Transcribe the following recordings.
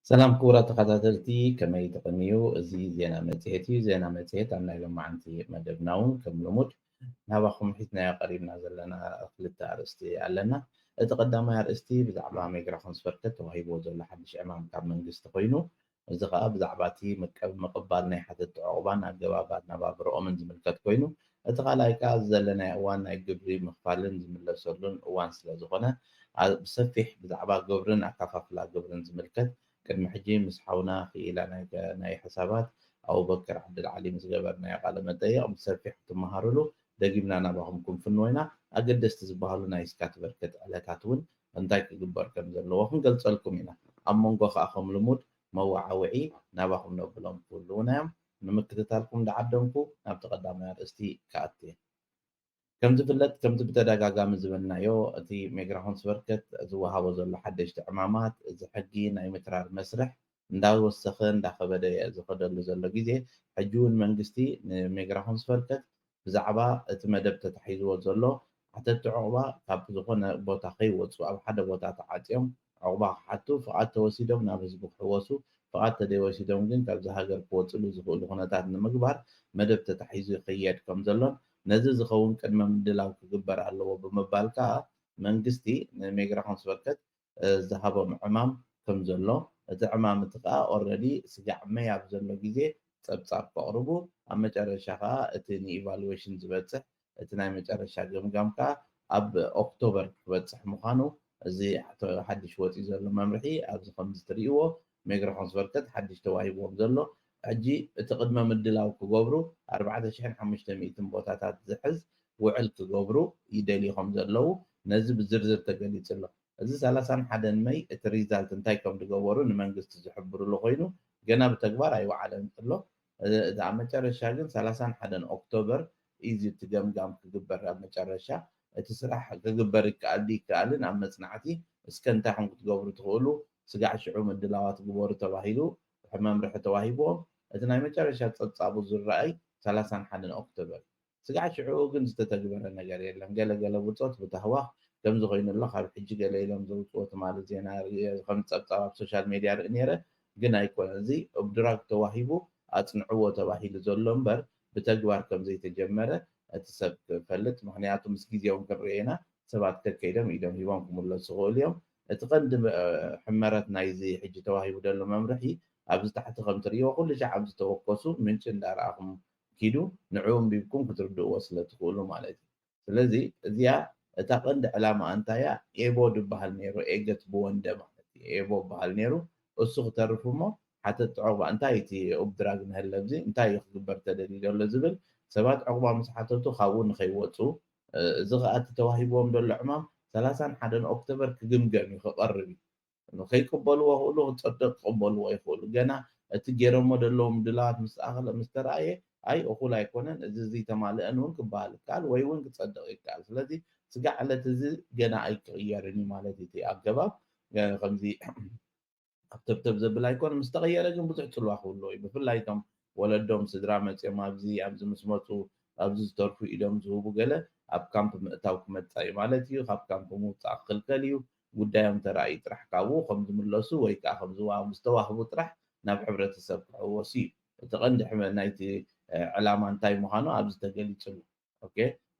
سلام كورة تخاتاتلتي كما يتقنيو زي زينا متيتي زينا متيت أنا لما عنتي مدبناون كم لمد نابخم حيتنا قريبنا زلنا خلت أرستي علنا تقدم أرستي بزعبا ميجرا خمس فركت وهي بوزو لحد شيء أمام كم من قست قينو زغا بزعباتي مقبالنا حتى تعقبان الجوابات نباب رؤمن زملكت قينو اتقالايكا زلنا وانا جبري مخفالن زملا سولن وان سلازغنا بسفح بزعبا جبرن أكفافلا جبرن زملكت ቅድሚ ሕጂ ምስ ሓውና ክኢላ ናይ ሓሳባት ኣቡበከር ዓብድልዓሊ ምስ ገበርናዮ ቃለ መጠይቕ ብሰፊሕ ክትመሃርሉ ደጊምና ናባኹምኩም ፍንወይና ኣገደስቲ ዝበሃሉ ናይ ስካት በርከት ዕለታት እውን እንታይ ክግበር ከም ዘለዎ ክንገልፀልኩም ኢና ኣብ መንጎ ከዓ ከም ልሙድ መዋዓውዒ ናባኹም ነብሎም ክህልውና እዮም ንምክትታልኩም ዳዓደምኩ ናብ ተቐዳማይ ኣርእስቲ ከኣትየ ከም ዝፍለጥ ከምቲ ብተደጋጋሚ ዝብልናዮ እቲ ሜግራሆን ስበርከት ዝወሃቦ ዘሎ ሓደሽቲ ዕማማት እዚ ሕጊ ናይ ምትራር መስርሕ እንዳወሰኸ እንዳኸበደ ዝኸደሉ ዘሎ ግዜ ሕጂ እውን መንግስቲ ንሜግራሆን ስበርከት ብዛዕባ እቲ መደብ ተታሒዝዎ ዘሎ ሓተቲ ዕቑባ ካብ ዝኾነ ቦታ ከይወፁ ኣብ ሓደ ቦታ ተዓፅዮም ዕቑባ ክሓቱ ፍቓድ ተወሲዶም ናብ ህዝቢ ክሕወሱ ፍቓድ ተደይወሲዶም ግን ካብዚ ሃገር ክወፅሉ ዝኽእሉ ኩነታት ንምግባር መደብ ተታሒዙ ይኽየድ ከም ዘሎን ነዚ ዝኸውን ቅድመ ምድላው ክግበር ኣለዎ ብምባል ከዓ መንግስቲ ንሜግራሆን ስበርከት ዝሃቦም ዕማም ከም ዘሎ እቲ ዕማም እቲ ከዓ ኦልሬዲ ስጋዕ መይ ኣብ ዘሎ ግዜ ፀብፃብ ከቕርቡ ኣብ መጨረሻ ከዓ እቲ ንኢቫሉዌሽን ዝበፅሕ እቲ ናይ መጨረሻ ገምጋም ከዓ ኣብ ኦክቶበር ክበፅሕ ምዃኑ እዚ ሓድሽ ወፂኡ ዘሎ መምርሒ ኣብዚ ከምዚ ትርእይዎ ሜግራሆን ስበርከት ሓድሽ ተዋሂብዎም ዘሎ ሕጂ እቲ ቅድመ ምድላው ክገብሩ 4500 ቦታታት ዝሕዝ ውዕል ክገብሩ ይደልዩ ከም ዘለው ነዚ ብዝርዝር ተገሊጹ ኣሎ እዚ 31 መይ እቲ ሪዛልት እንታይ ከም ዝገበሩ ንመንግስቲ ዝሕብርሉ ኮይኑ ገና ብተግባር ኣይወዓለን ኣሎ ኣብ መጨረሻ ግን 31 ኦክቶበር እዩ እቲ ገምጋም ክግበር ኣብ መጨረሻ እቲ ስራሕ ክግበር ይከኣል ይከኣልን ኣብ መፅናዕቲ እስከ እንታይ ከም ክትገብሩ ትኽእሉ ስጋዕ ሽዑ ምድላዋት ግበሩ ተባሂሉ መምርሒ ተዋሂቦም እቲ ናይ መጨረሻ ፀብፃቡ ዝረአይ 31 ኦክቶበር ስጋዕ ሽዑ ግን ዝተተግበረ ነገር የለን ገለገለ ብፆት ብተህዋኽ ከምዚ ኮይኑ ኣሎ ካብ ሕጂ ገለ ኢሎም ዘውፅኦ ትማሊ ዜና ከም ፀብፃብ ኣብ ሶሻል ሚድያ ርኢ ነይረ ግን ኣይኮነን እዚ ብድራግ ተዋሂቡ ኣፅንዕዎ ተባሂሉ ዘሎ እምበር ብተግባር ከም ዘይተጀመረ እቲ ሰብ ክፈልጥ ምክንያቱ ምስ ግዜኦም ክንሪኦ ኢና ሰባት ከከይዶም ኢዶም ሂቦም ክምለሱ ይኽእሉ እዮም እቲ ቀንዲ ሕመረት ናይዚ ሕጂ ተዋሂቡ ዘሎ መምርሒ ኣብዚ ታሕቲ ከም ትርእይዎ ኩሉ ሸዓብ ዝተወከሱ ምንጭ እንዳረኣኹም ኪዱ ንዕኡ እምቢብኩም ክትርድእዎ ስለ ትኽእሉ ማለት እዩ ስለዚ እዚኣ እታ ቀንዲ ዕላማ እንታይ እያ ኤቦ ዝበሃል ነይሩ ኤገት ብወንደ ማለት እዩ ኤቦ ዝበሃል ነይሩ እሱ ክተርፉ እሞ ሓተቲ ዕቑባ እንታይ እቲ ኦብድራግ ንህለ ኣብዚ እንታይ እዩ ክግበር ተደልዩ ዘሎ ዝብል ሰባት ዕቑባ ምስ ሓተቱ ካብኡ ንኸይወፁ እዚ ከዓ እቲ ተዋሂብዎም ዘሎ ዕማም 31 ኦክቶበር ክግምገም እዩ ክቐርብ እዩ ከይቅበልዎ ክእሉ ክፀድቕ ክቕበልዎ ይኽእሉ ገና እቲ ገይሮሞ ዘለዉ ምድላዋት ምስ ተረኣየ ኣይ እኹል ኣይኮነን እዚ ተማልአን እውን ክበሃል ይከኣል ወይ እውን ክፀድቕ ይከኣል ስለዚ ስጋዕ ዕለት እዚ ገና ኣይክቕየርን እዩ ማለት እቲ ኣገባብ ከምዚ ኣብ ተብተብ ዘብል ኣይኮነ ምስ ተቐየረ ግን ብዙሕ ፅልዋ ክህልዎ እዩ ብፍላይ እቶም ወለዶም ስድራ መፅኦም ኣብዚ ምስ መፁ ኣብዚ ዝተርፉ ኢሎም ዝህቡ ገለ ኣብ ካምፕ ምእታው ክመፃ እዩ ማለት እዩ ካብ ካምፕ ምውፃእ ክክልከል እዩ ጉዳዮም ተራእዩ ጥራሕ ካብኡ ከም ዝምለሱ ወይ ከዓ ከም ዝተዋህቡ ጥራሕ ናብ ሕብረተሰብ ክሕወሱ እዩ እቲ ቀንዲ ናይቲ ዕላማ እንታይ ምዃኑ ኣብዚ ተገሊፁ ኦኬ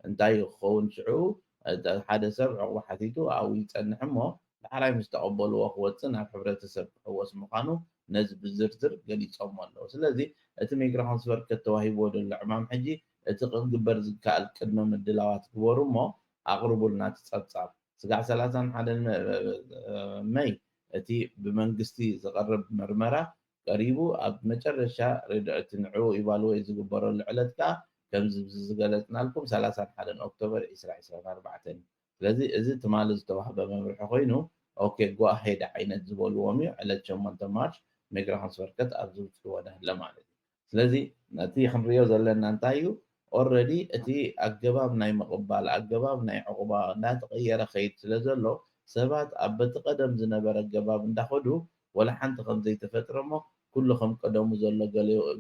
እንታይ ክኸውን ሽዑ ሓደ ሰብ ዕቑባ ሓቲቱ ኣብኡ ይፀንሕ እሞ ዳሕራይ ምስ ተቐበልዎ ክወፅእ ናብ ሕብረተሰብ ክሕወስ ምዃኑ ነዚ ብዝርዝር ገሊፆም ኣለዉ ስለዚ እቲ ሜግራሆን ስበርከት ተዋሂብዎ ዘሎ ዕማም ሕጂ እቲ ክግበር ዝከኣል ቅድመ ምድላዋት ግበሩ እሞ ኣቕርቡልና ትፀብፃብ ስጋዕ 31 መይ እቲ ብመንግስቲ ዝቐርብ መርመራ ቀሪቡ ኣብ መጨረሻ እቲ ንዕኡ ኢቫሉዌት ዝግበረሉ ዕለት ከዓ ከምዚ ዝገለፅናልኩም 31 ኦክቶበር 2024 እዩ ስለዚ እዚ ትማሊ ዝተዋህበ መምርሒ ኮይኑ ኦኬ ጎ ኣሄድ ዓይነት ዝበልዎም እዩ ዕለት 8 ማርች ሜግራሆን ስበርከት ኣብ ዝውፅዎ ንህለ ማለት እዩ ስለዚ እቲ ክንሪኦ ዘለና እንታይ እዩ ኦልሬዲ እቲ ኣገባብ ናይ ምቕባል ኣገባብ ናይ ዕቑባ እንዳተቐየረ ከይድ ስለ ዘሎ ሰባት ኣብ በቲ ቀደም ዝነበረ ኣገባብ እንዳኸዱ ወላ ሓንቲ ከም ዘይተፈጥረ እሞ ኩሉ ከም ቀደሙ ዘሎ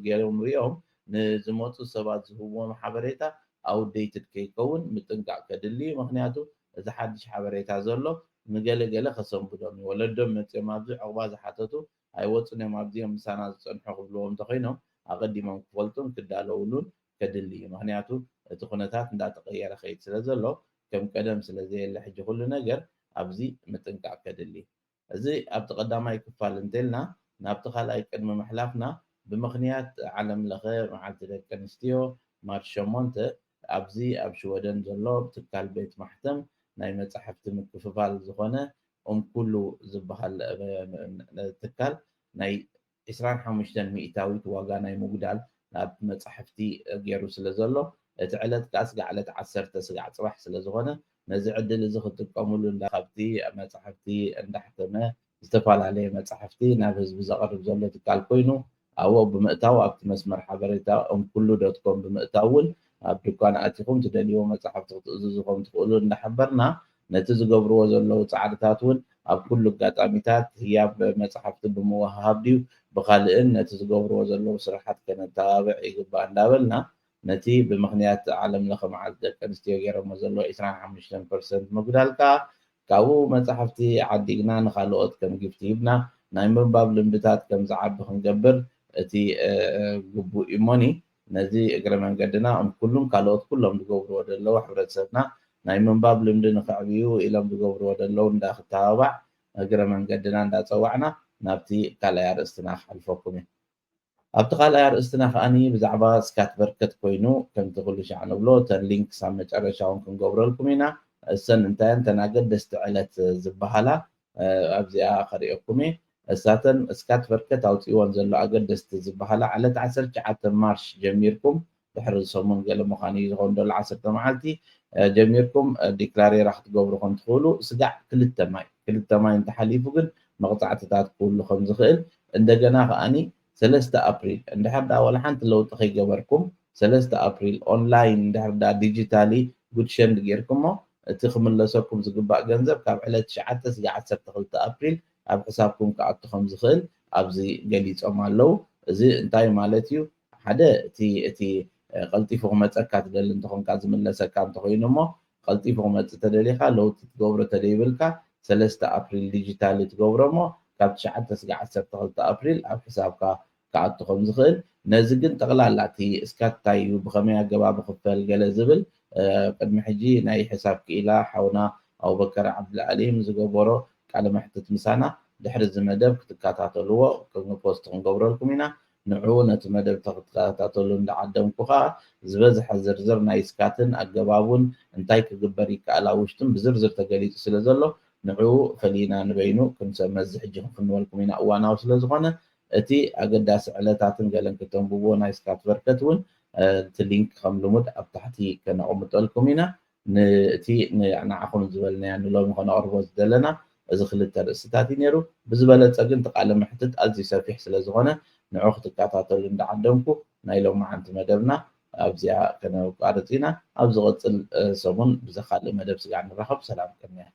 ገይሮም ሪኦም ንዝመፁ ሰባት ዝህብዎም ሓበሬታ ኣውደይትድ ከይከውን ምጥንቃቕ ከድሊ ምክንያቱ እዚ ሓድሽ ሓበሬታ ዘሎ ንገለገለ ከሰንብዶም እዩ ወለዶም መፅኦም ኣብዚ ዕቑባ ዝሓተቱ ኣይወፁን እዮም ኣብዚኦም ምሳና ዝፀንሑ ክብልዎም እንተኮይኖም ኣቐዲሞም ክፈልጡን ክዳለውሉን ከድሊ እዩ ምክንያቱ እቲ ኩነታት እንዳተቀየረ ከይድ ስለ ዘሎ ከም ቀደም ስለዘየለ ሕጂ ኩሉ ነገር ኣብዚ ምጥንቃቅ ከድሊ እዚ ኣብቲ ቀዳማይ ክፋል እንተልና ናብቲ ካልኣይ ቅድሚ ምሕላፍና ብምክንያት ዓለም ለኸ መዓልቲ ደቂ ኣንስትዮ ማርች 8 ኣብዚ ኣብ ሽወደን ዘሎ ትካል ቤት ማሕተም ናይ መፅሓፍቲ ምክፍፋል ዝኾነ ኩሉ ዝበሃል ትካል ናይ 25 ሚእታዊት ዋጋ ናይ ምጉዳል ናብ መፅሓፍቲ ገይሩ ስለ ዘሎ እቲ ዕለት ከዓ ስጋዕ ዕለት 10 ስጋዕ ፅባሕ ስለ ዝኾነ ነዚ ዕድል እዚ ክትጥቀምሉ ካብቲ መፅሓፍቲ እንዳሕተመ ዝተፈላለየ መፅሓፍቲ ናብ ህዝቢ ዘቕርብ ዘሎ ትካል ኮይኑ ኣብኡ ብምእታው ኣብቲ መስመር ሓበሬታ ኩሉ ዶት ኮም ብምእታው እውን ኣብ ድኳን ኣቲኹም ትደልይዎ መፅሓፍቲ ክትእዝዙ ከም ትኽእሉ እንዳሓበርና ነቲ ዝገብርዎ ዘለዉ ፃዕርታት እውን ኣብ ኩሉ ኣጋጣሚታት ህያብ መፅሓፍቲ ብምውሃብ ድዩ ብካልእን ነቲ ዝገብርዎ ዘለዉ ስራሓት ከነተባብዕ ይግባእ እንዳበልና ነቲ ብምክንያት ዓለም ለኸ መዓልቲ ደቂ ኣንስትዮ ገይረሞ ዘለዎ 25% ምግዳል ከዓ ካብኡ መፅሓፍቲ ዓዲግና ንካልኦት ከም ግፍቲ ሂብና ናይ ምንባብ ልምድታት ከም ዝዓቢ ክንገብር እቲ ግቡእ እሞኒ ነዚ እግረ መንገድና ኩሉም ካልኦት ኩሎም ዝገብርዎ ዘለዉ ሕብረተሰብና ናይ ምንባብ ልምዲ ንከዕብዩ ኢሎም ዝገብርዎ ዘለዉ እንዳክተባባዕ እግረ መንገድና እንዳፀዋዕና ናብቲ ካልኣይ ኣርእስትና ክሓልፈኩም እየ ኣብቲ ካልኣይ ኣርእስትና ከዓኒ ብዛዕባ ስካት በርከት ኮይኑ ከምቲ ኩሉ ሻዕ ንብሎ ተን ሊንክስ ኣብ መጨረሻ እውን ክንገብረልኩም ኢና እሰን እንታየን ተን ኣገደስቲ ዕለት ዝበሃላ ኣብዚኣ ከሪአኩም እየ እሳተን ስካት በርከት ኣውፂዎን ዘሎ ኣገደስቲ ዝበሃላ ዕለት 19 ማርች ጀሚርኩም ድሕሪ ሰሙን ገለ ምዃኑ እዩ ዝኸውን ደሎ 10 መዓልቲ ጀሚርኩም ዲክላሬራ ክትገብሩ ከም ትኽእሉ ስጋዕ ክልተ ማይ እንተሓሊፉ ግን መቕፃዕትታት ኩሉ ከም ዝኽእል እንደገና ከዓኒ 3 ኣፕሪል እንድሕር ዳ ወላ ሓንቲ ለውጢ ከይገበርኩም 3 ኣፕሪል ኦንላይን እንድሕር ዳ ዲጂታሊ ጉድሸንድ ጌርኩሞ እቲ ክምለሰኩም ዝግባእ ገንዘብ ካብ ዕለት 9 ስጋዕ 12 ኣፕሪል ኣብ ሕሳብኩም ክኣቱ ከም ዝኽእል ኣብዚ ገሊፆም ኣለው እዚ እንታይ ማለት እዩ ሓደ እቲ ቀልጢፉ ክመፀካ ትደሊ እንትኾንካ ዝምለሰካ እንተኮይኑ እሞ ቀልጢፉ ክመፅእ ተደሊኻ ለውጢ ትገብሮ ተደይብልካ 3 ኣፕሪል ዲጂታሊ ትገብሮ እሞ ካብ 9 ስጋዕ 12 ኣፕሪል ኣብ ሕሳብካ ክኣቱ ከም ዝኽእል ነዚ ግን ጠቕላላ እቲ እስካት እንታይ እዩ ብኸመይ ኣገባብ ክፍል ገለ ዝብል ቅድሚ ሕጂ ናይ ሕሳብ ክኢላ ሓውና ኣቡበከር ዓብድልዓሊም ዝገበሮ ቃለ መሕትት ምሳና ድሕሪ እዚ መደብ ክትከታተልዎ ፖስት ክንገብረልኩም ኢና ንዕኡ ነቲ መደብ ተከታተሉ እንዳዓደምኩ ከዓ ዝበዝሐ ዝርዝር ናይ ስካትን ኣገባቡን እንታይ ክግበር ይከኣል ኣብ ውሽጡን ብዝርዝር ተገሊፁ ስለ ዘሎ ንዕኡ ፈሊና ንበይኑ ክንሰመዝ ሕጂ ክንፍንወልኩም ኢና እዋናዊ ስለ ዝኾነ እቲ ኣገዳሲ ዕለታትን ገለን ከተንብቦ ናይ ስካት በርከት እውን እቲ ሊንክ ከም ልሙድ ኣብ ታሕቲ ከነቕምጠልኩም ኢና ነቲ ንዓኹም ዝበልናያ ንሎሚ ከነቕርቦ ዝደለና እዚ ክልተ ርእስታት እዩ ነይሩ ብዝበለፀ ግን ተቃለ ምሕትት ኣዝዩ ሰፊሕ ስለ ዝኾነ ንዑ ክትከታተሉ እንዳዓደምኩ ናይ ሎሚ ዓንቲ መደብና ኣብዚኣ ከነቋርፅ ኢና ኣብ ዝቐፅል ሰሙን ብዘካልእ መደብ ስጋዕ ንራኸብ ሰላም ቅድሚያ